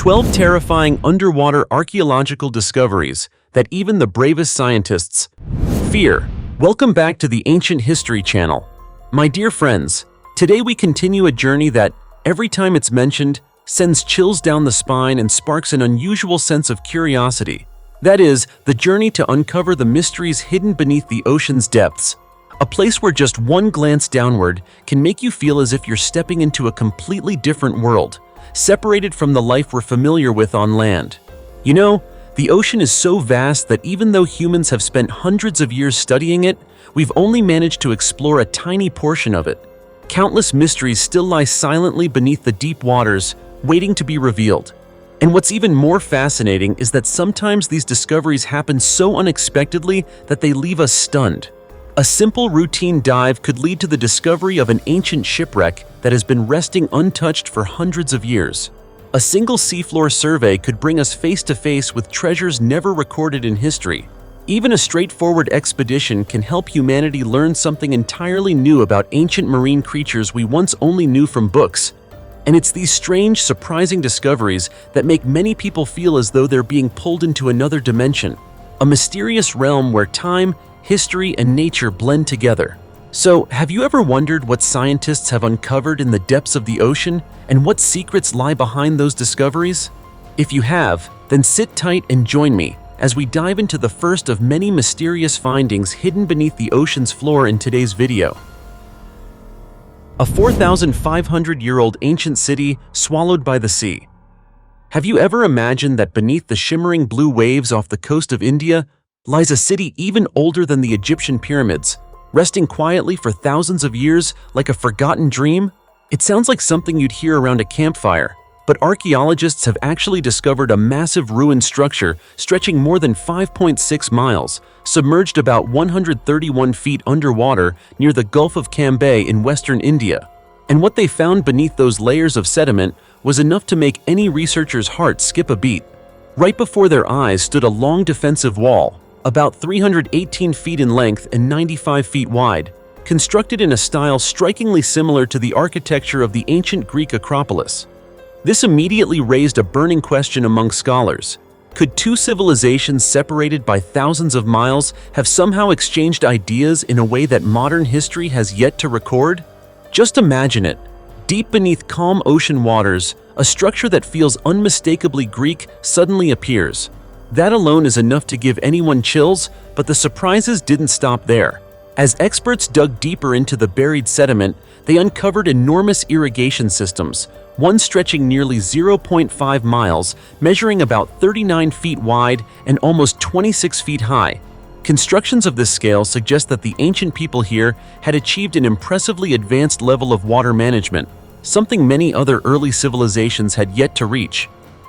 12 terrifying underwater archaeological discoveries that even the bravest scientists fear. Welcome back to the Ancient History Channel. My dear friends, today we continue a journey that, every time it's mentioned, sends chills down the spine and sparks an unusual sense of curiosity. That is, the journey to uncover the mysteries hidden beneath the ocean's depths. A place where just one glance downward can make you feel as if you're stepping into a completely different world, separated from the life we're familiar with on land. You know, the ocean is so vast that even though humans have spent hundreds of years studying it, we've only managed to explore a tiny portion of it. Countless mysteries still lie silently beneath the deep waters, waiting to be revealed. And what's even more fascinating is that sometimes these discoveries happen so unexpectedly that they leave us stunned. A simple routine dive could lead to the discovery of an ancient shipwreck that has been resting untouched for hundreds of years. A single seafloor survey could bring us face to face with treasures never recorded in history. Even a straightforward expedition can help humanity learn something entirely new about ancient marine creatures we once only knew from books. And it's these strange, surprising discoveries that make many people feel as though they're being pulled into another dimension, a mysterious realm where time, history, and nature blend together. So, have you ever wondered what scientists have uncovered in the depths of the ocean and what secrets lie behind those discoveries? If you have, then sit tight and join me as we dive into the first of many mysterious findings hidden beneath the ocean's floor in today's video. A 4,500-year-old ancient city swallowed by the sea. Have you ever imagined that beneath the shimmering blue waves off the coast of India lies a city even older than the Egyptian pyramids, resting quietly for thousands of years like a forgotten dream? It sounds like something you'd hear around a campfire, but archaeologists have actually discovered a massive ruined structure stretching more than 5.6 miles, submerged about 131 feet underwater near the Gulf of Cambay in western India. And what they found beneath those layers of sediment was enough to make any researcher's heart skip a beat. Right before their eyes stood a long defensive wall, about 318 feet in length and 95 feet wide, constructed in a style strikingly similar to the architecture of the ancient Greek Acropolis. This immediately raised a burning question among scholars. Could two civilizations separated by thousands of miles have somehow exchanged ideas in a way that modern history has yet to record? Just imagine it. Deep beneath calm ocean waters, a structure that feels unmistakably Greek suddenly appears. That alone is enough to give anyone chills, but the surprises didn't stop there. As experts dug deeper into the buried sediment, they uncovered enormous irrigation systems, one stretching nearly 0.5 miles, measuring about 39 feet wide and almost 26 feet high. Constructions of this scale suggest that the ancient people here had achieved an impressively advanced level of water management, something many other early civilizations had yet to reach.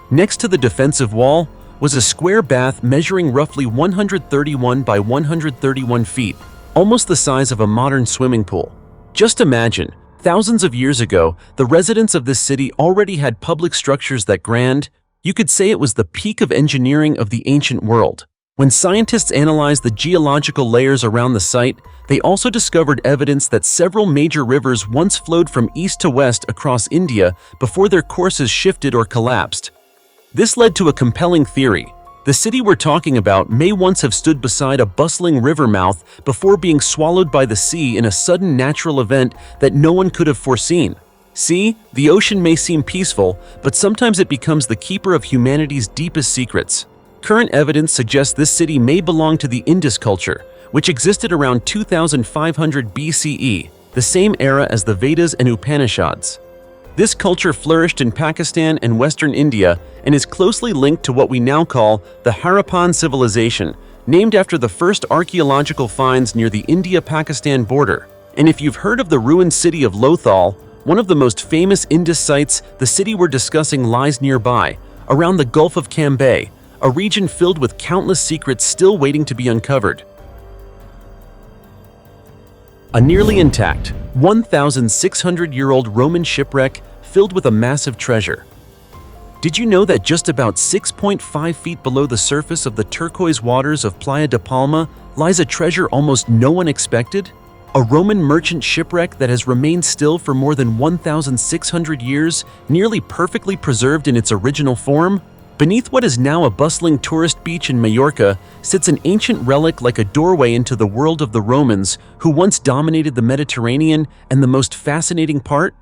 Next to the defensive wall was a square bath measuring roughly 131 by 131 feet, almost the size of a modern swimming pool. Just imagine, thousands of years ago, the residents of this city already had public structures that grand. You could say it was the peak of engineering of the ancient world. When scientists analyzed the geological layers around the site, they also discovered evidence that several major rivers once flowed from east to west across India before their courses shifted or collapsed. This led to a compelling theory. The city we're talking about may once have stood beside a bustling river mouth before being swallowed by the sea in a sudden natural event that no one could have foreseen. See, the ocean may seem peaceful, but sometimes it becomes the keeper of humanity's deepest secrets. Current evidence suggests this city may belong to the Indus culture, which existed around 2500 BCE, the same era as the Vedas and Upanishads. This culture flourished in Pakistan and western India and is closely linked to what we now call the Harappan civilization, named after the first archaeological finds near the India-Pakistan border. And if you've heard of the ruined city of Lothal, one of the most famous Indus sites, the city we're discussing lies nearby, around the Gulf of Cambay, a region filled with countless secrets still waiting to be uncovered. A nearly intact, 1,600-year-old Roman shipwreck filled with a massive treasure. Did you know that just about 6.5 feet below the surface of the turquoise waters of Playa de Palma lies a treasure almost no one expected? A Roman merchant shipwreck that has remained still for more than 1,600 years, nearly perfectly preserved in its original form? Beneath what is now a bustling tourist beach in Mallorca sits an ancient relic like a doorway into the world of the Romans who once dominated the Mediterranean, and the most fascinating part?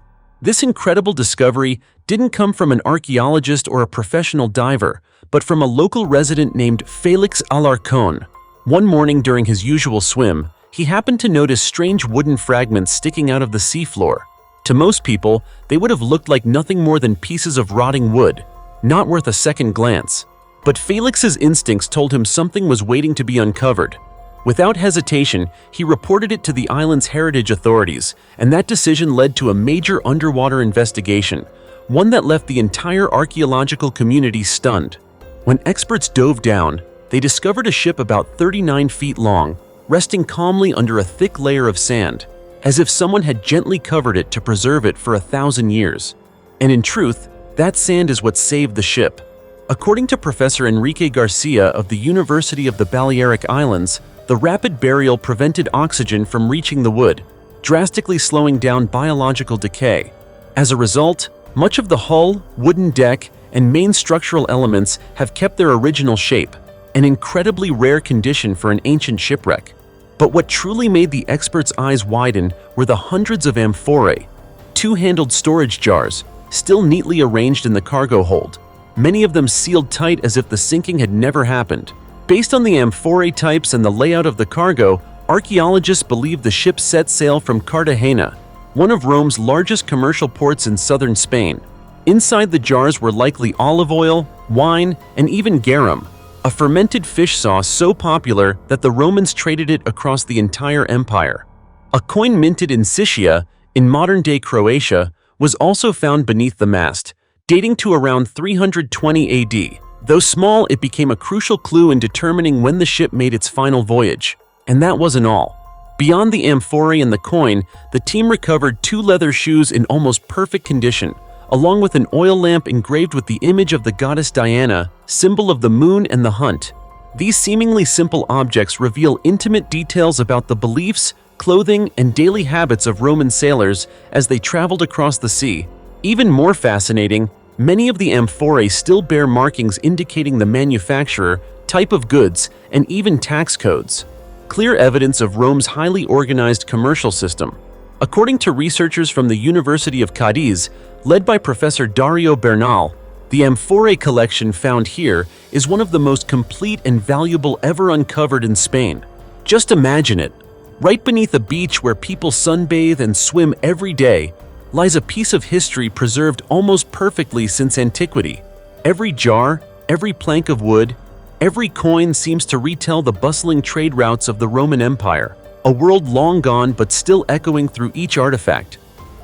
This incredible discovery didn't come from an archaeologist or a professional diver, but from a local resident named Felix Alarcón. One morning during his usual swim, he happened to notice strange wooden fragments sticking out of the seafloor. To most people, they would have looked like nothing more than pieces of rotting wood, not worth a second glance. But Felix's instincts told him something was waiting to be uncovered. Without hesitation, he reported it to the island's heritage authorities, and that decision led to a major underwater investigation, one that left the entire archaeological community stunned. When experts dove down, they discovered a ship about 39 feet long, resting calmly under a thick layer of sand, as if someone had gently covered it to preserve it for 1,000 years. And in truth, that sand is what saved the ship. According to Professor Enrique Garcia of the University of the Balearic Islands, the rapid burial prevented oxygen from reaching the wood, drastically slowing down biological decay. As a result, much of the hull, wooden deck, and main structural elements have kept their original shape, an incredibly rare condition for an ancient shipwreck. But what truly made the experts' eyes widen were the hundreds of amphorae, two-handled storage jars, still neatly arranged in the cargo hold, many of them sealed tight as if the sinking had never happened. Based on the amphorae types and the layout of the cargo, archaeologists believe the ship set sail from Cartagena, one of Rome's largest commercial ports in southern Spain. Inside the jars were likely olive oil, wine, and even garum, a fermented fish sauce so popular that the Romans traded it across the entire empire. A coin minted in Sicily, in modern-day Croatia, was also found beneath the mast, dating to around 320 AD. Though small, it became a crucial clue in determining when the ship made its final voyage. And that wasn't all. Beyond the amphorae and the coin, the team recovered 2 leather shoes in almost perfect condition, along with an oil lamp engraved with the image of the goddess Diana, symbol of the moon and the hunt. These seemingly simple objects reveal intimate details about the beliefs, clothing, and daily habits of Roman sailors as they traveled across the sea. Even more fascinating, many of the amphorae still bear markings indicating the manufacturer, type of goods, and even tax codes. Clear evidence of Rome's highly organized commercial system. According to researchers from the University of Cadiz, led by Professor Dario Bernal, the amphorae collection found here is one of the most complete and valuable ever uncovered in Spain. Just imagine it. Right beneath a beach where people sunbathe and swim every day, lies a piece of history preserved almost perfectly since antiquity. Every jar, every plank of wood, every coin seems to retell the bustling trade routes of the Roman Empire, a world long gone but still echoing through each artifact.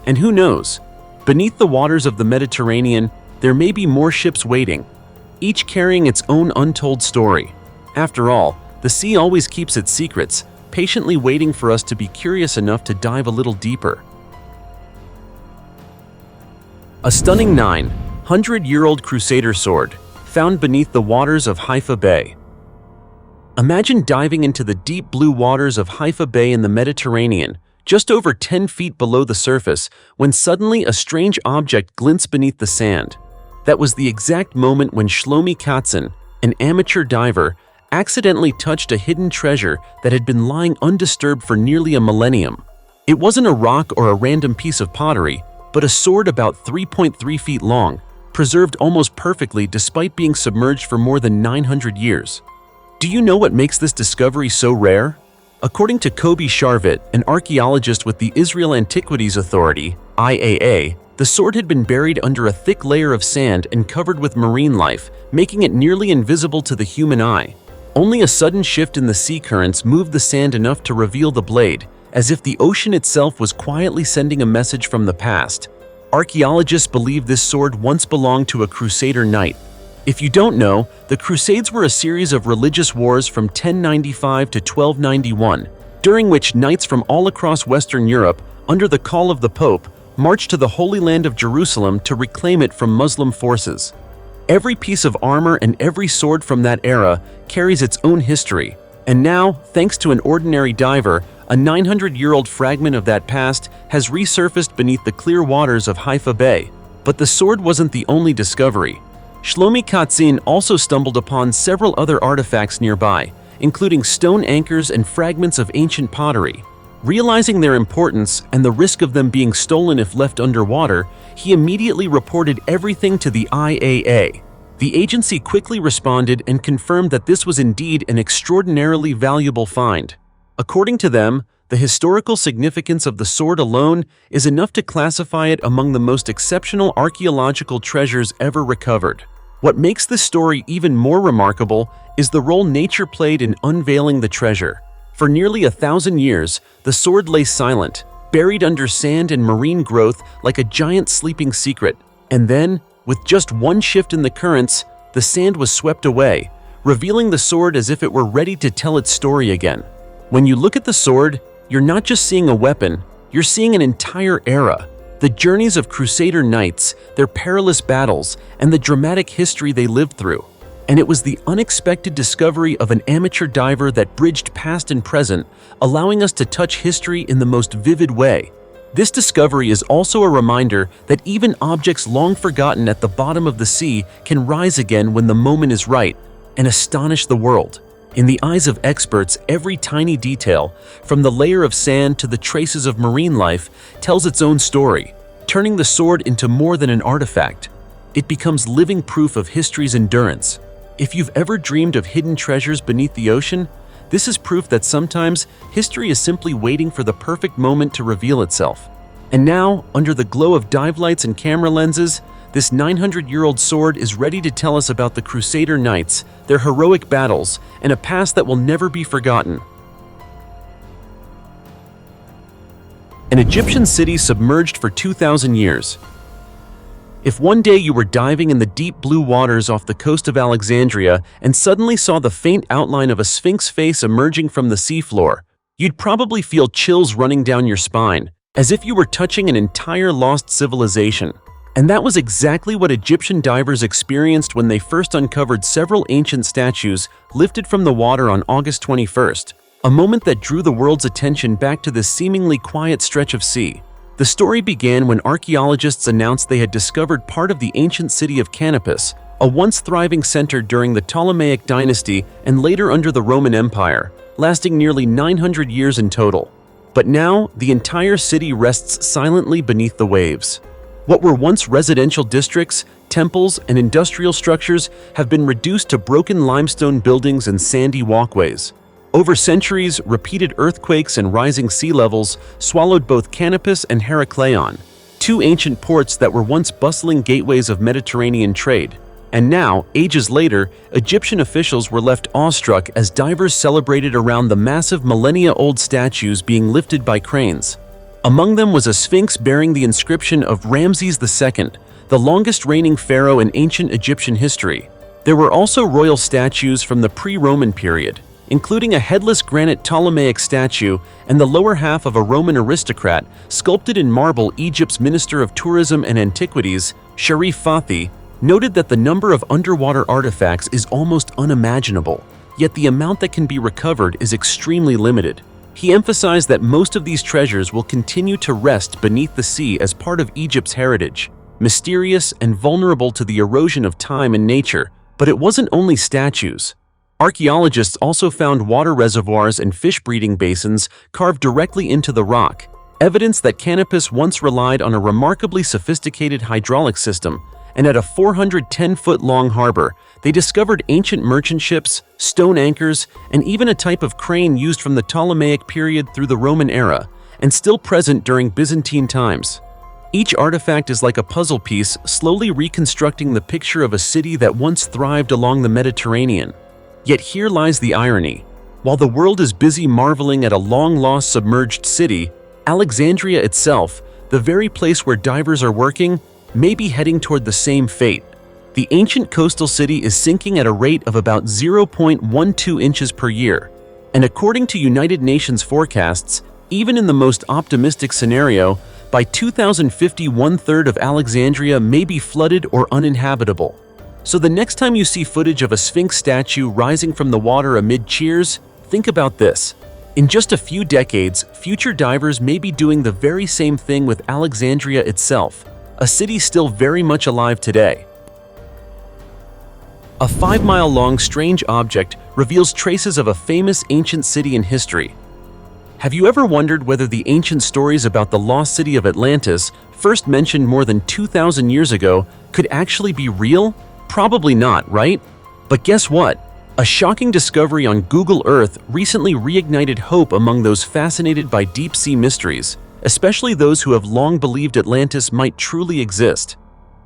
And who knows, beneath the waters of the Mediterranean, there may be more ships waiting, each carrying its own untold story. After all, the sea always keeps its secrets, patiently waiting for us to be curious enough to dive a little deeper. A stunning 900-year-old Crusader sword, found beneath the waters of Haifa Bay. Imagine diving into the deep blue waters of Haifa Bay in the Mediterranean, just over 10 feet below the surface, when suddenly a strange object glints beneath the sand. That was the exact moment when Shlomi Katzin, an amateur diver, accidentally touched a hidden treasure that had been lying undisturbed for nearly a millennium. It wasn't a rock or a random piece of pottery, but a sword about 3.3 feet long, preserved almost perfectly despite being submerged for more than 900 years. Do you know what makes this discovery so rare? According to Kobe Sharvit, an archaeologist with the Israel Antiquities Authority, IAA, the sword had been buried under a thick layer of sand and covered with marine life, making it nearly invisible to the human eye. Only a sudden shift in the sea currents moved the sand enough to reveal the blade, as if the ocean itself was quietly sending a message from the past. Archaeologists believe this sword once belonged to a Crusader knight. If you don't know, the Crusades were a series of religious wars from 1095 to 1291, during which knights from all across Western Europe, under the call of the Pope, marched to the Holy Land of Jerusalem to reclaim it from Muslim forces. Every piece of armor and every sword from that era carries its own history. And now, thanks to an ordinary diver, a 900-year-old fragment of that past has resurfaced beneath the clear waters of Haifa Bay. But the sword wasn't the only discovery. Shlomi Katzin also stumbled upon several other artifacts nearby, including stone anchors and fragments of ancient pottery. Realizing their importance and the risk of them being stolen if left underwater, he immediately reported everything to the IAA. The agency quickly responded and confirmed that this was indeed an extraordinarily valuable find. According to them, the historical significance of the sword alone is enough to classify it among the most exceptional archaeological treasures ever recovered. What makes this story even more remarkable is the role nature played in unveiling the treasure. For nearly 1,000 years, the sword lay silent, buried under sand and marine growth like a giant sleeping secret. And then, with just one shift in the currents, the sand was swept away, revealing the sword as if it were ready to tell its story again. When you look at the sword, you're not just seeing a weapon, you're seeing an entire era. The journeys of Crusader knights, their perilous battles, and the dramatic history they lived through. And it was the unexpected discovery of an amateur diver that bridged past and present, allowing us to touch history in the most vivid way. This discovery is also a reminder that even objects long forgotten at the bottom of the sea can rise again when the moment is right and astonish the world. In the eyes of experts, every tiny detail, from the layer of sand to the traces of marine life, tells its own story, turning the sword into more than an artifact. It becomes living proof of history's endurance. If you've ever dreamed of hidden treasures beneath the ocean, this is proof that sometimes history is simply waiting for the perfect moment to reveal itself. And now, under the glow of dive lights and camera lenses, this 900-year-old sword is ready to tell us about the Crusader knights, their heroic battles, and a past that will never be forgotten. An Egyptian city submerged for 2,000 years. If one day you were diving in the deep blue waters off the coast of Alexandria and suddenly saw the faint outline of a sphinx face emerging from the seafloor, you'd probably feel chills running down your spine, as if you were touching an entire lost civilization. And that was exactly what Egyptian divers experienced when they first uncovered several ancient statues lifted from the water on August 21st, a moment that drew the world's attention back to this seemingly quiet stretch of sea. The story began when archaeologists announced they had discovered part of the ancient city of Canopus, a once thriving center during the Ptolemaic dynasty and later under the Roman Empire, lasting nearly 900 years in total. But now, the entire city rests silently beneath the waves. What were once residential districts, temples, and industrial structures have been reduced to broken limestone buildings and sandy walkways. Over centuries, repeated earthquakes and rising sea levels swallowed both Canopus and Herakleion, two ancient ports that were once bustling gateways of Mediterranean trade. And now, ages later, Egyptian officials were left awestruck as divers celebrated around the massive millennia-old statues being lifted by cranes. Among them was a sphinx bearing the inscription of Ramses II, the longest reigning pharaoh in ancient Egyptian history. There were also royal statues from the pre-Roman period, including a headless granite Ptolemaic statue and the lower half of a Roman aristocrat sculpted in marble. Egypt's Minister of Tourism and Antiquities, Sharif Fathi, noted that the number of underwater artifacts is almost unimaginable, yet the amount that can be recovered is extremely limited. He emphasized that most of these treasures will continue to rest beneath the sea as part of Egypt's heritage, mysterious and vulnerable to the erosion of time and nature. But it wasn't only statues. Archaeologists also found water reservoirs and fish breeding basins carved directly into the rock, evidence that Canopus once relied on a remarkably sophisticated hydraulic system. And at a 410-foot-long harbor, they discovered ancient merchant ships, stone anchors, and even a type of crane used from the Ptolemaic period through the Roman era, and still present during Byzantine times. Each artifact is like a puzzle piece, slowly reconstructing the picture of a city that once thrived along the Mediterranean. Yet here lies the irony. While the world is busy marveling at a long-lost submerged city, Alexandria itself, the very place where divers are working, may be heading toward the same fate. The ancient coastal city is sinking at a rate of about 0.12 inches per year. And according to United Nations forecasts, even in the most optimistic scenario, by 2050, one-third of Alexandria may be flooded or uninhabitable. So the next time you see footage of a Sphinx statue rising from the water amid cheers, think about this. In just a few decades, future divers may be doing the very same thing with Alexandria itself, a city still very much alive today. A 5-mile-long strange object reveals traces of a famous ancient city in history. Have you ever wondered whether the ancient stories about the lost city of Atlantis, first mentioned more than 2,000 years ago, could actually be real? Probably not, right? But guess what? A shocking discovery on Google Earth recently reignited hope among those fascinated by deep-sea mysteries, especially those who have long believed Atlantis might truly exist.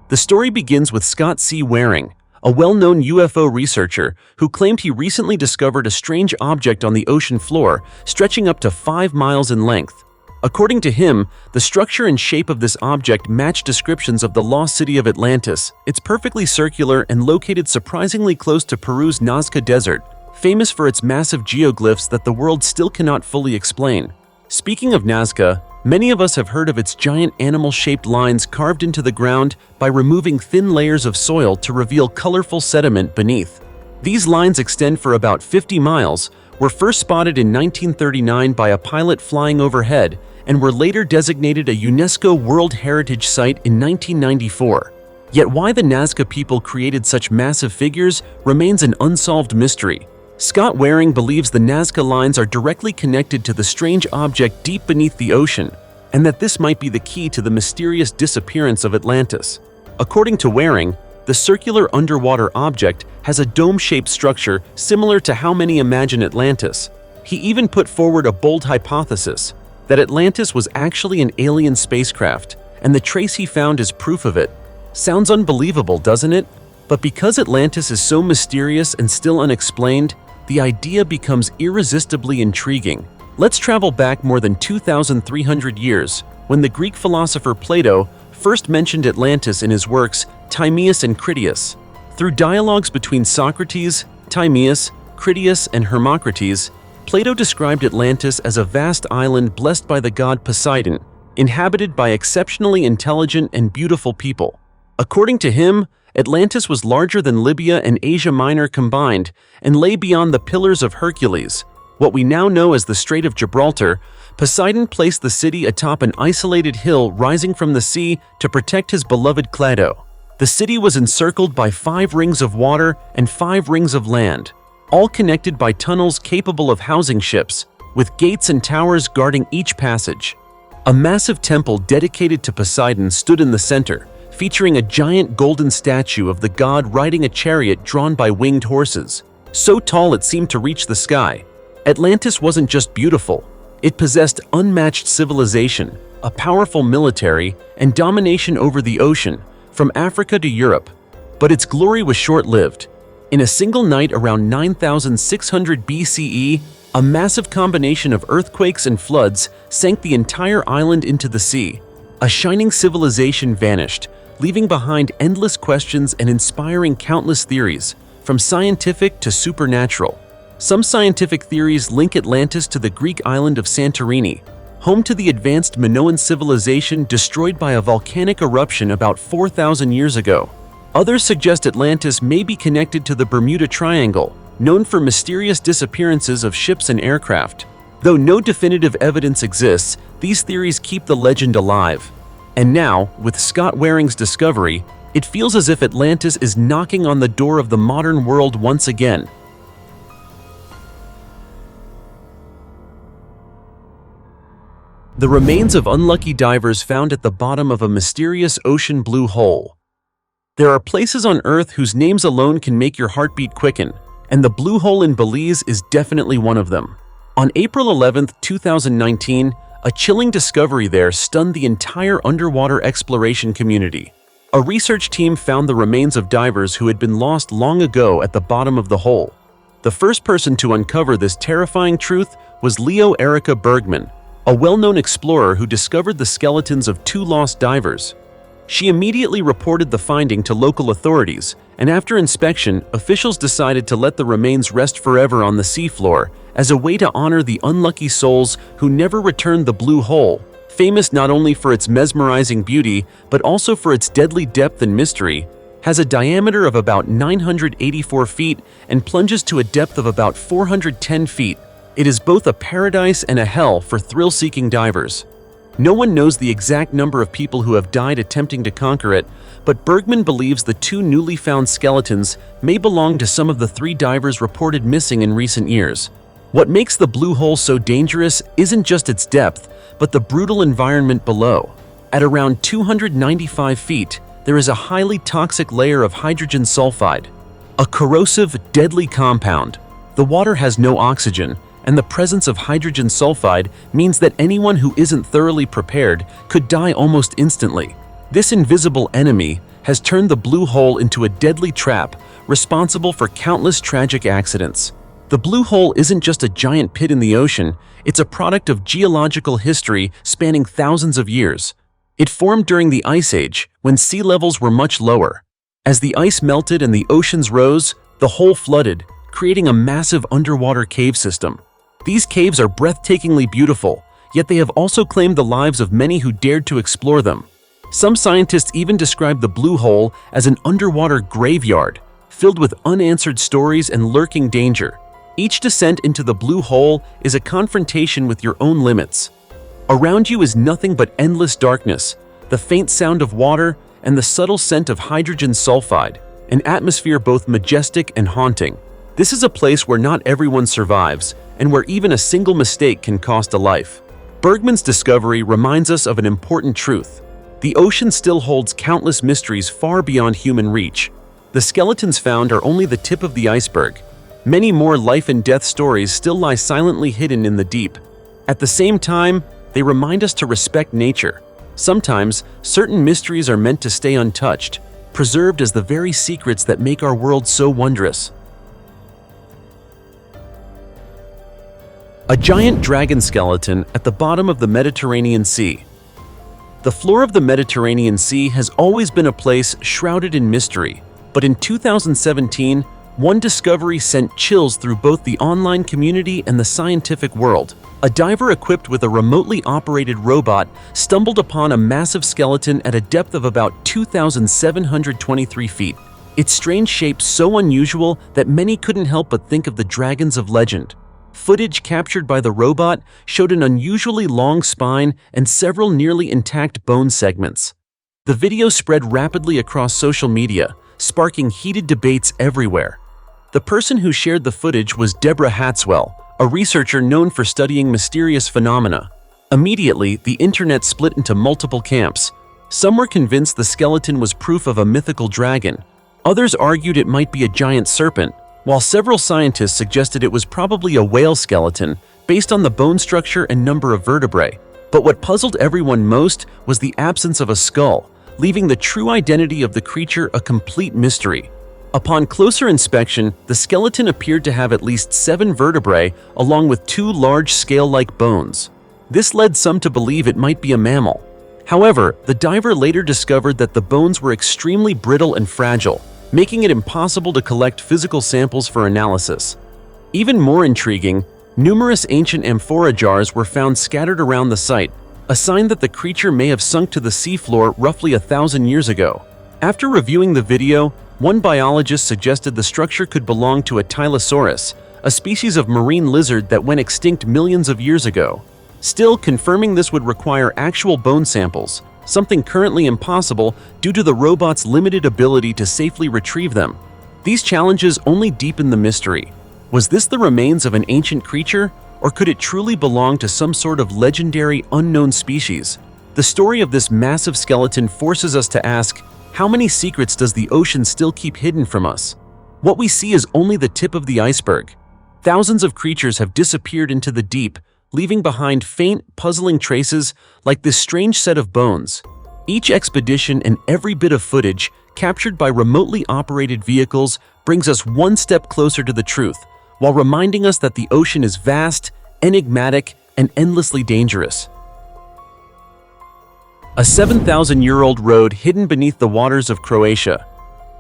The story begins with Scott C. Waring, a well-known UFO researcher who claimed he recently discovered a strange object on the ocean floor stretching up to 5 miles in length. According to him, the structure and shape of this object match descriptions of the lost city of Atlantis. It's perfectly circular and located surprisingly close to Peru's Nazca Desert, famous for its massive geoglyphs that the world still cannot fully explain. Speaking of Nazca, many of us have heard of its giant animal-shaped lines carved into the ground by removing thin layers of soil to reveal colorful sediment beneath. These lines extend for about 50 miles, were first spotted in 1939 by a pilot flying overhead, and were later designated a UNESCO World Heritage Site in 1994. Yet why the Nazca people created such massive figures remains an unsolved mystery. Scott Waring believes the Nazca lines are directly connected to the strange object deep beneath the ocean, and that this might be the key to the mysterious disappearance of Atlantis. According to Waring, the circular underwater object has a dome-shaped structure similar to how many imagine Atlantis. He even put forward a bold hypothesis that Atlantis was actually an alien spacecraft, and the trace he found is proof of it. Sounds unbelievable, doesn't it? But because Atlantis is so mysterious and still unexplained, the idea becomes irresistibly intriguing. Let's travel back more than 2,300 years, when the Greek philosopher Plato first mentioned Atlantis in his works Timaeus and Critias. Through dialogues between Socrates, Timaeus, Critias, and Hermocrates, Plato described Atlantis as a vast island blessed by the god Poseidon, inhabited by exceptionally intelligent and beautiful people. According to him, Atlantis was larger than Libya and Asia Minor combined and lay beyond the Pillars of Hercules, what we now know as the Strait of Gibraltar. Poseidon placed the city atop an isolated hill rising from the sea to protect his beloved Clado. The city was encircled by 5 rings of water and 5 rings of land, all connected by tunnels capable of housing ships, with gates and towers guarding each passage. A massive temple dedicated to Poseidon stood in the center, featuring a giant golden statue of the god riding a chariot drawn by winged horses, so tall it seemed to reach the sky. Atlantis wasn't just beautiful, it possessed unmatched civilization, a powerful military, and domination over the ocean, from Africa to Europe. But its glory was short-lived. In a single night around 9,600 BCE, a massive combination of earthquakes and floods sank the entire island into the sea. A shining civilization vanished, leaving behind endless questions and inspiring countless theories, from scientific to supernatural. Some scientific theories link Atlantis to the Greek island of Santorini, home to the advanced Minoan civilization destroyed by a volcanic eruption about 4,000 years ago. Others suggest Atlantis may be connected to the Bermuda Triangle, known for mysterious disappearances of ships and aircraft. Though no definitive evidence exists, these theories keep the legend alive. And now, with Scott Waring's discovery, it feels as if Atlantis is knocking on the door of the modern world once again. The remains of unlucky divers found at the bottom of a mysterious ocean blue hole. There are places on Earth whose names alone can make your heartbeat quicken, and the blue hole in Belize is definitely one of them. On April 11, 2019, a chilling discovery there stunned the entire underwater exploration community. A research team found the remains of divers who had been lost long ago at the bottom of the hole. The first person to uncover this terrifying truth was Leo Erica Bergman, a well-known explorer who discovered the skeletons of 2 lost divers. She immediately reported the finding to local authorities, and after inspection, officials decided to let the remains rest forever on the seafloor as a way to honor the unlucky souls who never returned. The blue hole, famous not only for its mesmerizing beauty but also for its deadly depth and mystery, has a diameter of about 984 feet and plunges to a depth of about 410 feet. It is both a paradise and a hell for thrill-seeking divers. No one knows the exact number of people who have died attempting to conquer it, but Bergman believes the two newly found skeletons may belong to some of the 3 divers reported missing in recent years. What makes the blue hole so dangerous isn't just its depth, but the brutal environment below. At around 295 feet, there is a highly toxic layer of hydrogen sulfide, a corrosive, deadly compound. The water has no oxygen, and the presence of hydrogen sulfide means that anyone who isn't thoroughly prepared could die almost instantly. This invisible enemy has turned the blue hole into a deadly trap, responsible for countless tragic accidents. The blue hole isn't just a giant pit in the ocean, it's a product of geological history spanning thousands of years. It formed during the Ice Age, when sea levels were much lower. As the ice melted and the oceans rose, the hole flooded, creating a massive underwater cave system. These caves are breathtakingly beautiful, yet they have also claimed the lives of many who dared to explore them. Some scientists even describe the blue hole as an underwater graveyard, filled with unanswered stories and lurking danger. Each descent into the blue hole is a confrontation with your own limits. Around you is nothing but endless darkness, the faint sound of water, and the subtle scent of hydrogen sulfide, an atmosphere both majestic and haunting. This is a place where not everyone survives, and where even a single mistake can cost a life. Bergman's discovery reminds us of an important truth. The ocean still holds countless mysteries far beyond human reach. The skeletons found are only the tip of the iceberg. Many more life and death stories still lie silently hidden in the deep. At the same time, they remind us to respect nature. Sometimes, certain mysteries are meant to stay untouched, preserved as the very secrets that make our world so wondrous. A giant dragon skeleton at the bottom of the Mediterranean Sea. The floor of the Mediterranean Sea has always been a place shrouded in mystery, but in 2017, one discovery sent chills through both the online community and the scientific world. A diver equipped with a remotely operated robot stumbled upon a massive skeleton at a depth of about 2,723 feet. Its strange shape so unusual that many couldn't help but think of the dragons of legend. Footage captured by the robot showed an unusually long spine and several nearly intact bone segments. The video spread rapidly across social media, sparking heated debates everywhere. The person who shared the footage was Deborah Hatswell, a researcher known for studying mysterious phenomena. Immediately, the internet split into multiple camps. Some were convinced the skeleton was proof of a mythical dragon. Others argued it might be a giant serpent, while several scientists suggested it was probably a whale skeleton based on the bone structure and number of vertebrae. But what puzzled everyone most was the absence of a skull, leaving the true identity of the creature a complete mystery. Upon closer inspection, the skeleton appeared to have at least 7 vertebrae along with 2 large scale-like bones. This led some to believe it might be a mammal. However, the diver later discovered that the bones were extremely brittle and fragile, making it impossible to collect physical samples for analysis. Even more intriguing, numerous ancient amphora jars were found scattered around the site, a sign that the creature may have sunk to the seafloor roughly 1,000 years ago. After reviewing the video, one biologist suggested the structure could belong to a Tylosaurus, a species of marine lizard that went extinct millions of years ago. Still, confirming this would require actual bone samples, something currently impossible due to the robot's limited ability to safely retrieve them. These challenges only deepen the mystery. Was this the remains of an ancient creature, or could it truly belong to some sort of legendary unknown species? The story of this massive skeleton forces us to ask, how many secrets does the ocean still keep hidden from us? What we see is only the tip of the iceberg. Thousands of creatures have disappeared into the deep, leaving behind faint, puzzling traces like this strange set of bones. Each expedition and every bit of footage captured by remotely operated vehicles brings us one step closer to the truth, while reminding us that the ocean is vast, enigmatic, and endlessly dangerous. A 7,000-year-old road hidden beneath the waters of Croatia.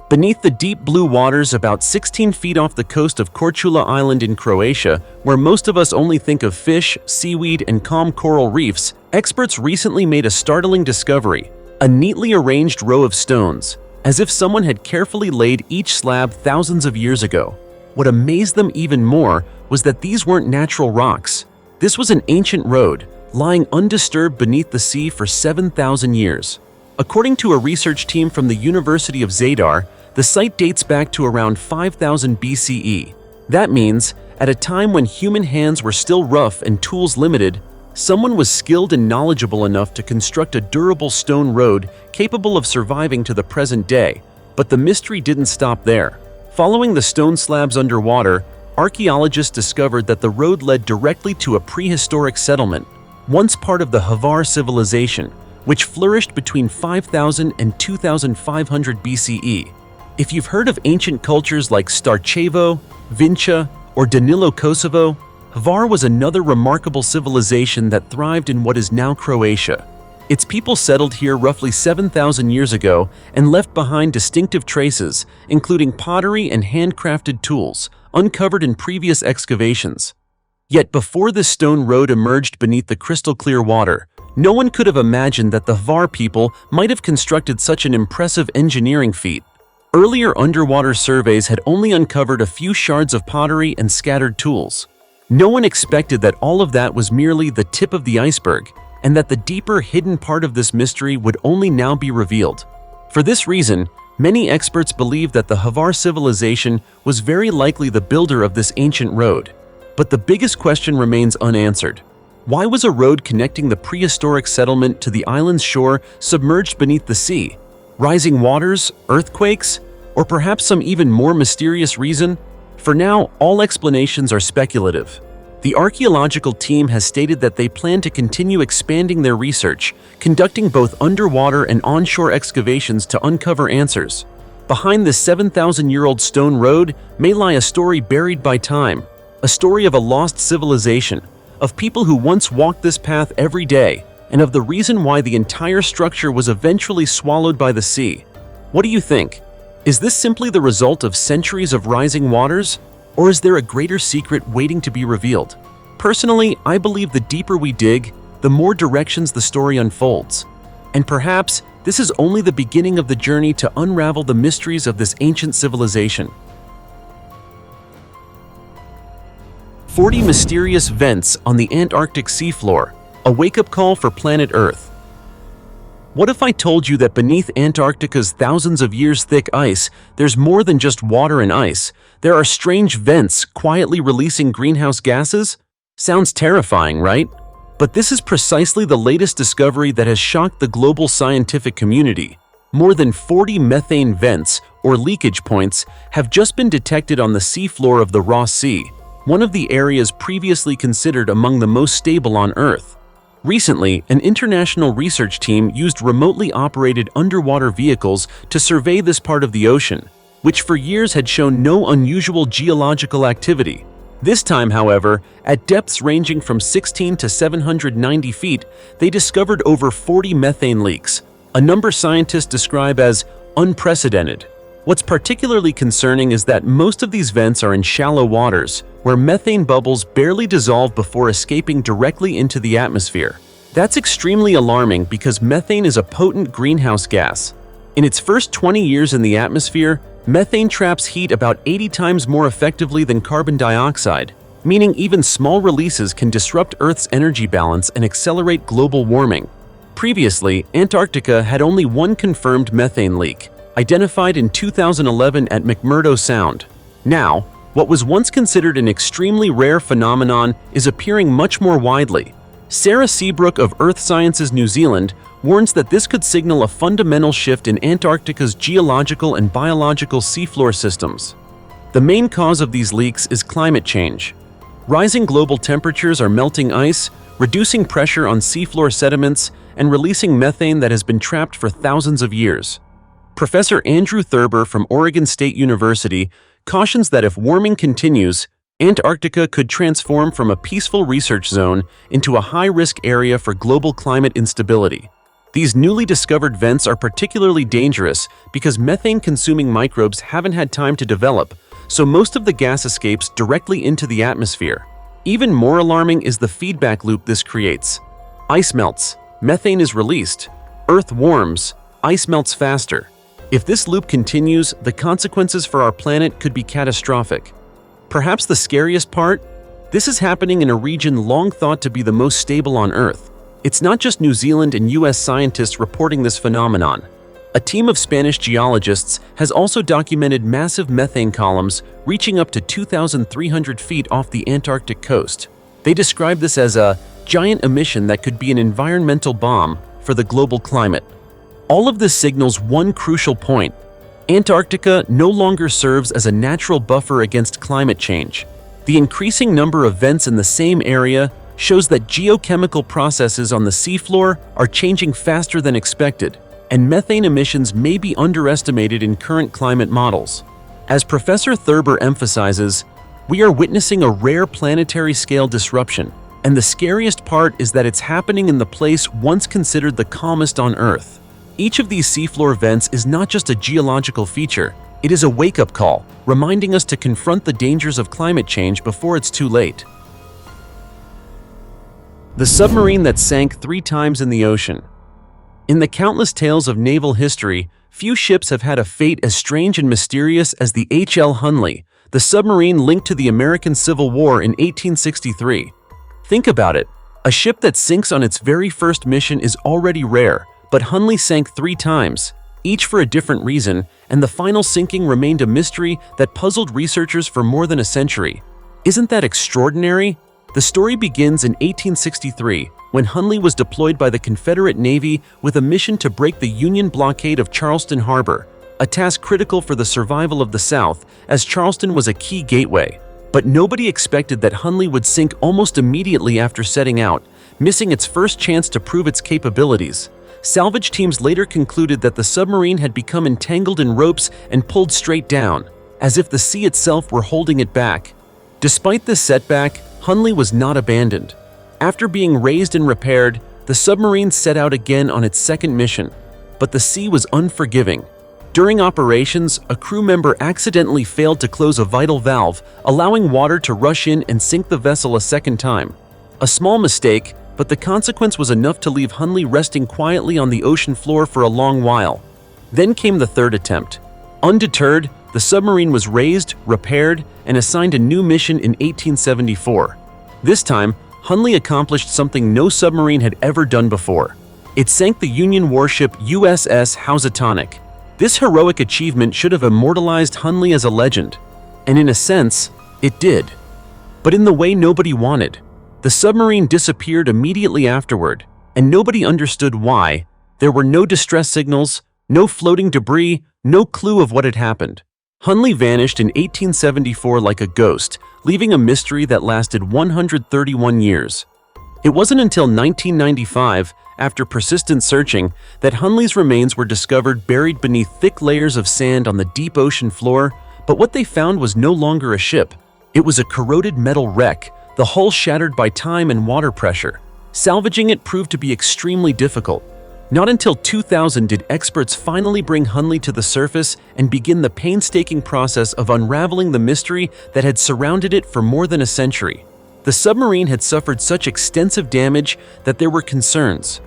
Beneath the deep blue waters about 16 feet off the coast of Korčula Island in Croatia, where most of us only think of fish, seaweed, and calm coral reefs, experts recently made a startling discovery: a neatly arranged row of stones, as if someone had carefully laid each slab thousands of years ago. What amazed them even more was that these weren't natural rocks. This was an ancient road, lying undisturbed beneath the sea for 7,000 years. According to a research team from the University of Zadar, the site dates back to around 5000 BCE. That means, at a time when human hands were still rough and tools limited, someone was skilled and knowledgeable enough to construct a durable stone road capable of surviving to the present day. But the mystery didn't stop there. Following the stone slabs underwater, archaeologists discovered that the road led directly to a prehistoric settlement, once part of the Haifa civilization, which flourished between 5000 and 2500 BCE. If you've heard of ancient cultures like Starchevo, Vinča, or Danilo Kosovo, Hvar was another remarkable civilization that thrived in what is now Croatia. Its people settled here roughly 7,000 years ago and left behind distinctive traces, including pottery and handcrafted tools, uncovered in previous excavations. Yet before this stone road emerged beneath the crystal-clear water, no one could have imagined that the Hvar people might have constructed such an impressive engineering feat. Earlier underwater surveys had only uncovered a few shards of pottery and scattered tools. No one expected that all of that was merely the tip of the iceberg, and that the deeper hidden part of this mystery would only now be revealed. For this reason, many experts believe that the Hvar civilization was very likely the builder of this ancient road. But the biggest question remains unanswered. Why was a road connecting the prehistoric settlement to the island's shore submerged beneath the sea? Rising waters, earthquakes, or perhaps some even more mysterious reason? For now, all explanations are speculative. The archaeological team has stated that they plan to continue expanding their research, conducting both underwater and onshore excavations to uncover answers. Behind this 7,000-year-old stone road may lie a story buried by time, a story of a lost civilization, of people who once walked this path every day, and of the reason why the entire structure was eventually swallowed by the sea. What do you think? Is this simply the result of centuries of rising waters? Or is there a greater secret waiting to be revealed? Personally, I believe the deeper we dig, the more directions the story unfolds. And perhaps this is only the beginning of the journey to unravel the mysteries of this ancient civilization. 40 mysterious vents on the Antarctic seafloor, a wake-up call for planet Earth. What if I told you that beneath Antarctica's thousands of years thick ice, there's more than just water and ice? There are strange vents quietly releasing greenhouse gases? Sounds terrifying, right? But this is precisely the latest discovery that has shocked the global scientific community. More than 40 methane vents, or leakage points, have just been detected on the seafloor of the Ross Sea, one of the areas previously considered among the most stable on Earth. Recently, an international research team used remotely operated underwater vehicles to survey this part of the ocean, which for years had shown no unusual geological activity. This time, however, at depths ranging from 16 to 790 feet, they discovered over 40 methane leaks, a number scientists describe as unprecedented. What's particularly concerning is that most of these vents are in shallow waters, where methane bubbles barely dissolve before escaping directly into the atmosphere. That's extremely alarming because methane is a potent greenhouse gas. In its first 20 years in the atmosphere, methane traps heat about 80 times more effectively than carbon dioxide, meaning even small releases can disrupt Earth's energy balance and accelerate global warming. Previously, Antarctica had only one confirmed methane leak, identified in 2011 at McMurdo Sound. Now, what was once considered an extremely rare phenomenon is appearing much more widely. Sarah Seabrook of Earth Sciences New Zealand warns that this could signal a fundamental shift in Antarctica's geological and biological seafloor systems. The main cause of these leaks is climate change. Rising global temperatures are melting ice, reducing pressure on seafloor sediments, and releasing methane that has been trapped for thousands of years. Professor Andrew Thurber from Oregon State University cautions that if warming continues, Antarctica could transform from a peaceful research zone into a high-risk area for global climate instability. These newly discovered vents are particularly dangerous because methane-consuming microbes haven't had time to develop, so most of the gas escapes directly into the atmosphere. Even more alarming is the feedback loop this creates. Ice melts, methane is released. Earth warms, ice melts faster. If this loop continues, the consequences for our planet could be catastrophic. Perhaps the scariest part? This is happening in a region long thought to be the most stable on Earth. It's not just New Zealand and US scientists reporting this phenomenon. A team of Spanish geologists has also documented massive methane columns reaching up to 2,300 feet off the Antarctic coast. They describe this as a giant emission that could be an environmental bomb for the global climate. All of this signals one crucial point. Antarctica no longer serves as a natural buffer against climate change. The increasing number of vents in the same area shows that geochemical processes on the seafloor are changing faster than expected, and methane emissions may be underestimated in current climate models. As Professor Thurber emphasizes, we are witnessing a rare planetary-scale disruption, and the scariest part is that it's happening in the place once considered the calmest on Earth. Each of these seafloor vents is not just a geological feature, it is a wake-up call, reminding us to confront the dangers of climate change before it's too late. The submarine that sank 3 times in the ocean. In the countless tales of naval history, few ships have had a fate as strange and mysterious as the H.L. Hunley, the submarine linked to the American Civil War in 1863. Think about it. A ship that sinks on its very first mission is already rare, but Hunley sank 3 times, each for a different reason, and the final sinking remained a mystery that puzzled researchers for more than a century. Isn't that extraordinary? The story begins in 1863, when Hunley was deployed by the Confederate Navy with a mission to break the Union blockade of Charleston Harbor, a task critical for the survival of the South, as Charleston was a key gateway. But nobody expected that Hunley would sink almost immediately after setting out, missing its first chance to prove its capabilities. Salvage teams later concluded that the submarine had become entangled in ropes and pulled straight down, as if the sea itself were holding it back. Despite this setback, Hunley was not abandoned. After being raised and repaired, the submarine set out again on its second mission. But the sea was unforgiving. During operations, a crew member accidentally failed to close a vital valve, allowing water to rush in and sink the vessel a second time. A small mistake, but the consequence was enough to leave Hunley resting quietly on the ocean floor for a long while. Then came the third attempt. Undeterred, the submarine was raised, repaired, and assigned a new mission in 1874. This time, Hunley accomplished something no submarine had ever done before. It sank the Union warship USS Housatonic. This heroic achievement should have immortalized Hunley as a legend. And in a sense, it did. But in the way nobody wanted. The submarine disappeared immediately afterward, and nobody understood why. There were no distress signals, no floating debris, no clue of what had happened. Hunley vanished in 1874 like a ghost, leaving a mystery that lasted 131 years. It wasn't until 1995, after persistent searching, that Hunley's remains were discovered buried beneath thick layers of sand on the deep ocean floor, but what they found was no longer a ship. It was a corroded metal wreck, the hull shattered by time and water pressure. Salvaging it proved to be extremely difficult. Not until 2000 did experts finally bring Hunley to the surface and begin the painstaking process of unraveling the mystery that had surrounded it for more than a century. The submarine had suffered such extensive damage that there were concerns.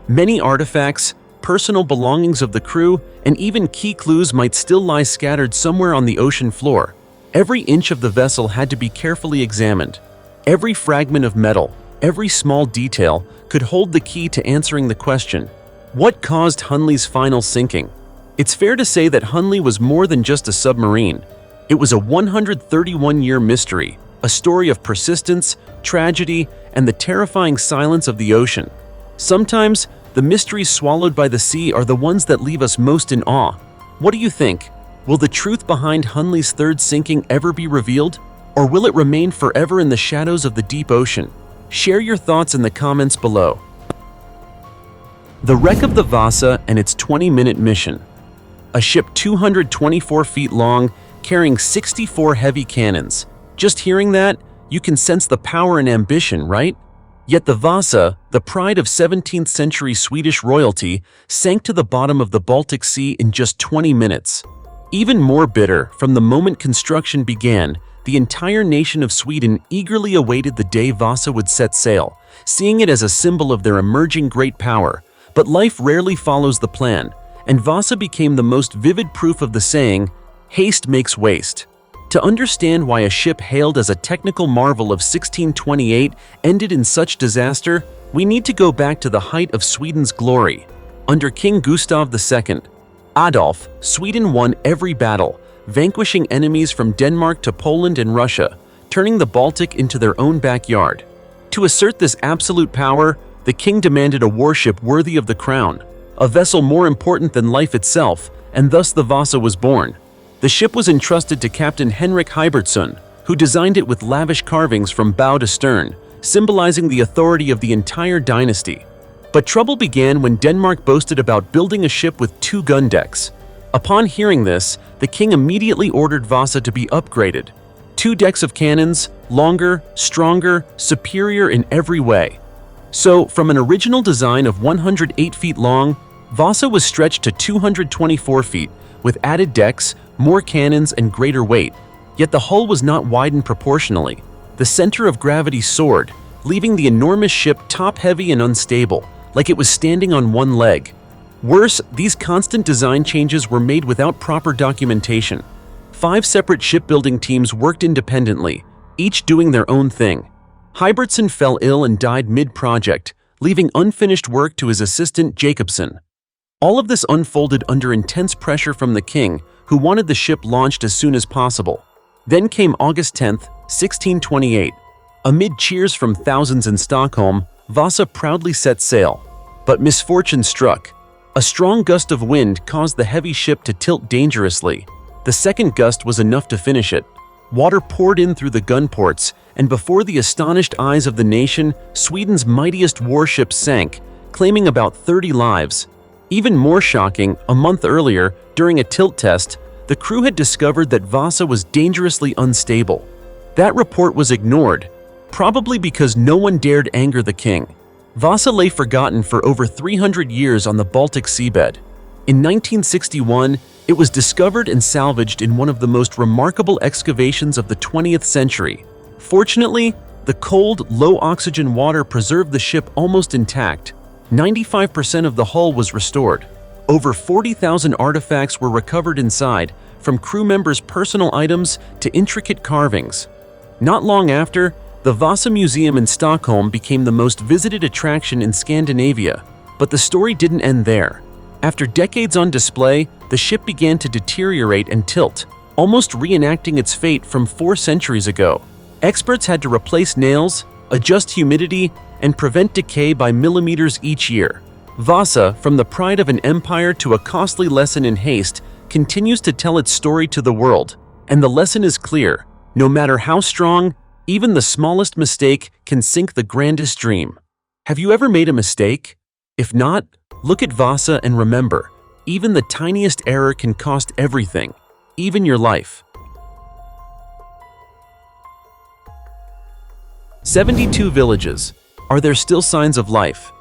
Many artifacts, personal belongings of the crew, and even key clues might still lie scattered somewhere on the ocean floor. Every inch of the vessel had to be carefully examined. Every fragment of metal, every small detail could hold the key to answering the question, what caused Hunley's final sinking? It's fair to say that Hunley was more than just a submarine. It was a 131-year mystery, a story of persistence, tragedy, and the terrifying silence of the ocean. Sometimes, the mysteries swallowed by the sea are the ones that leave us most in awe. What do you think? Will the truth behind Hunley's third sinking ever be revealed? Or will it remain forever in the shadows of the deep ocean? Share your thoughts in the comments below. The wreck of the Vasa and its 20-minute mission. A ship 224 feet long, carrying 64 heavy cannons. Just hearing that, you can sense the power and ambition, right? Yet the Vasa, the pride of 17th century Swedish royalty, sank to the bottom of the Baltic Sea in just 20 minutes. Even more bitter, from the moment construction began, the entire nation of Sweden eagerly awaited the day Vasa would set sail, seeing it as a symbol of their emerging great power. But life rarely follows the plan, and Vasa became the most vivid proof of the saying, haste makes waste. To understand why a ship hailed as a technical marvel of 1628 ended in such disaster, we need to go back to the height of Sweden's glory. Under King Gustav II, Adolf, Sweden won every battle, vanquishing enemies from Denmark to Poland and Russia, turning the Baltic into their own backyard. To assert this absolute power, the king demanded a warship worthy of the crown, a vessel more important than life itself, and thus the Vasa was born. The ship was entrusted to Captain Henrik Heibertsson, who designed it with lavish carvings from bow to stern, symbolizing the authority of the entire dynasty. But trouble began when Denmark boasted about building a ship with 2 gun decks. Upon hearing this, the king immediately ordered Vasa to be upgraded. 2 decks of cannons, longer, stronger, superior in every way. So, from an original design of 108 feet long, Vasa was stretched to 224 feet, with added decks, more cannons, and greater weight. Yet the hull was not widened proportionally. The center of gravity soared, leaving the enormous ship top-heavy and unstable, like it was standing on one leg. Worse, these constant design changes were made without proper documentation. 5 separate shipbuilding teams worked independently, each doing their own thing. Heibertsson fell ill and died mid-project, leaving unfinished work to his assistant Jacobsen. All of this unfolded under intense pressure from the king, who wanted the ship launched as soon as possible. Then came August 10, 1628. Amid cheers from thousands in Stockholm, Vasa proudly set sail. But misfortune struck. A strong gust of wind caused the heavy ship to tilt dangerously. The second gust was enough to finish it. Water poured in through the gun ports, and before the astonished eyes of the nation, Sweden's mightiest warship sank, claiming about 30 lives. Even more shocking, a month earlier, during a tilt test, the crew had discovered that Vasa was dangerously unstable. That report was ignored, probably because no one dared anger the king. Vasa lay forgotten for over 300 years on the Baltic seabed. In 1961, it was discovered and salvaged in one of the most remarkable excavations of the 20th century. Fortunately, the cold, low-oxygen water preserved the ship almost intact. 95% of the hull was restored. Over 40,000 artifacts were recovered inside, from crew members' personal items to intricate carvings. Not long after, the Vasa Museum in Stockholm became the most visited attraction in Scandinavia. But the story didn't end there. After decades on display, the ship began to deteriorate and tilt, almost reenacting its fate from 4 centuries ago. Experts had to replace nails, adjust humidity, and prevent decay by millimeters each year. Vasa, from the pride of an empire to a costly lesson in haste, continues to tell its story to the world. And the lesson is clear: no matter how strong, even the smallest mistake can sink the grandest dream. Have you ever made a mistake? If not, look at Vasa and remember, even the tiniest error can cost everything, even your life. 72 villages. Are there still signs of life?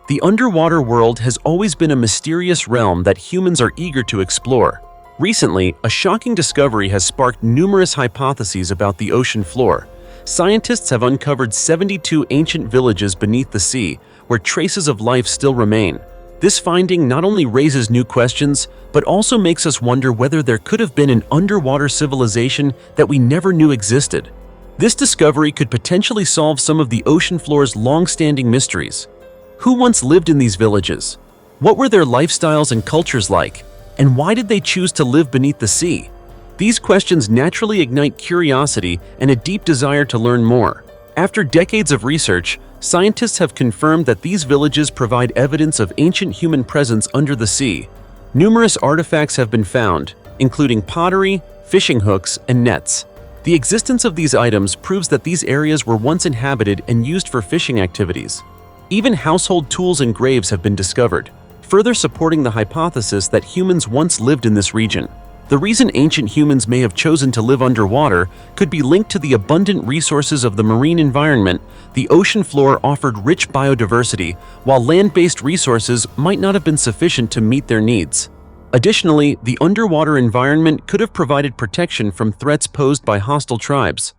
The underwater world has always been a mysterious realm that humans are eager to explore. Recently, a shocking discovery has sparked numerous hypotheses about the ocean floor. Scientists have uncovered 72 ancient villages beneath the sea, where traces of life still remain. This finding not only raises new questions, but also makes us wonder whether there could have been an underwater civilization that we never knew existed. This discovery could potentially solve some of the ocean floor's long-standing mysteries. Who once lived in these villages? What were their lifestyles and cultures like? And why did they choose to live beneath the sea? These questions naturally ignite curiosity and a deep desire to learn more. After decades of research, scientists have confirmed that these villages provide evidence of ancient human presence under the sea. Numerous artifacts have been found, including pottery, fishing hooks, and nets. The existence of these items proves that these areas were once inhabited and used for fishing activities. Even household tools and graves have been discovered, further supporting the hypothesis that humans once lived in this region. The reason ancient humans may have chosen to live underwater could be linked to the abundant resources of the marine environment. The ocean floor offered rich biodiversity, while land-based resources might not have been sufficient to meet their needs. Additionally, the underwater environment could have provided protection from threats posed by hostile tribes.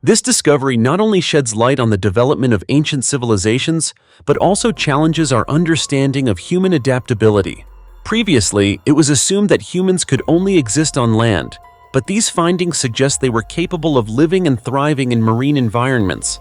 This discovery not only sheds light on the development of ancient civilizations, but also challenges our understanding of human adaptability. Previously, it was assumed that humans could only exist on land, but these findings suggest they were capable of living and thriving in marine environments.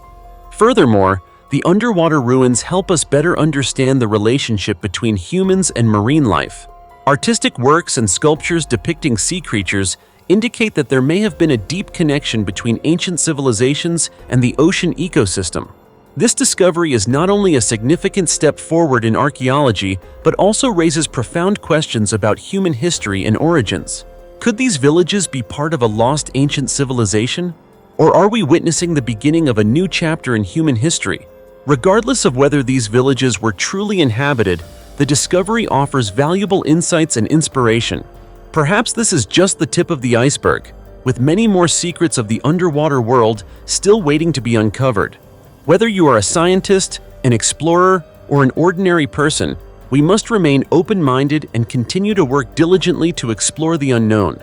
Furthermore, the underwater ruins help us better understand the relationship between humans and marine life. Artistic works and sculptures depicting sea creatures indicate that there may have been a deep connection between ancient civilizations and the ocean ecosystem. This discovery is not only a significant step forward in archaeology, but also raises profound questions about human history and origins. Could these villages be part of a lost ancient civilization? Or are we witnessing the beginning of a new chapter in human history? Regardless of whether these villages were truly inhabited, the discovery offers valuable insights and inspiration. Perhaps this is just the tip of the iceberg, with many more secrets of the underwater world still waiting to be uncovered. Whether you are a scientist, an explorer, or an ordinary person, we must remain open-minded and continue to work diligently to explore the unknown.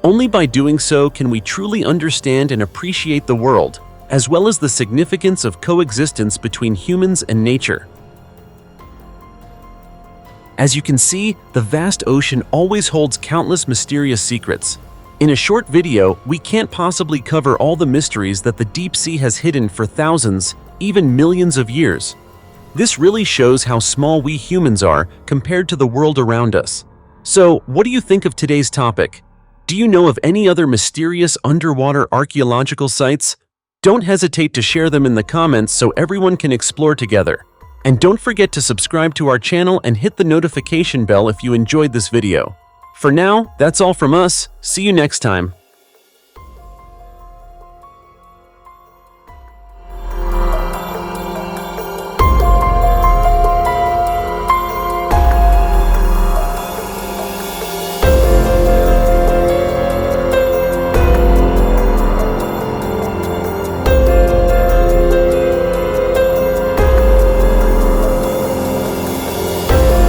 Only by doing so can we truly understand and appreciate the world, as well as the significance of coexistence between humans and nature. As you can see, the vast ocean always holds countless mysterious secrets. In a short video, we can't possibly cover all the mysteries that the deep sea has hidden for thousands, even millions of years. This really shows how small we humans are compared to the world around us. So, what do you think of today's topic? Do you know of any other mysterious underwater archaeological sites? Don't hesitate to share them in the comments so everyone can explore together. And don't forget to subscribe to our channel and hit the notification bell if you enjoyed this video. For now, that's all from us. See you next time.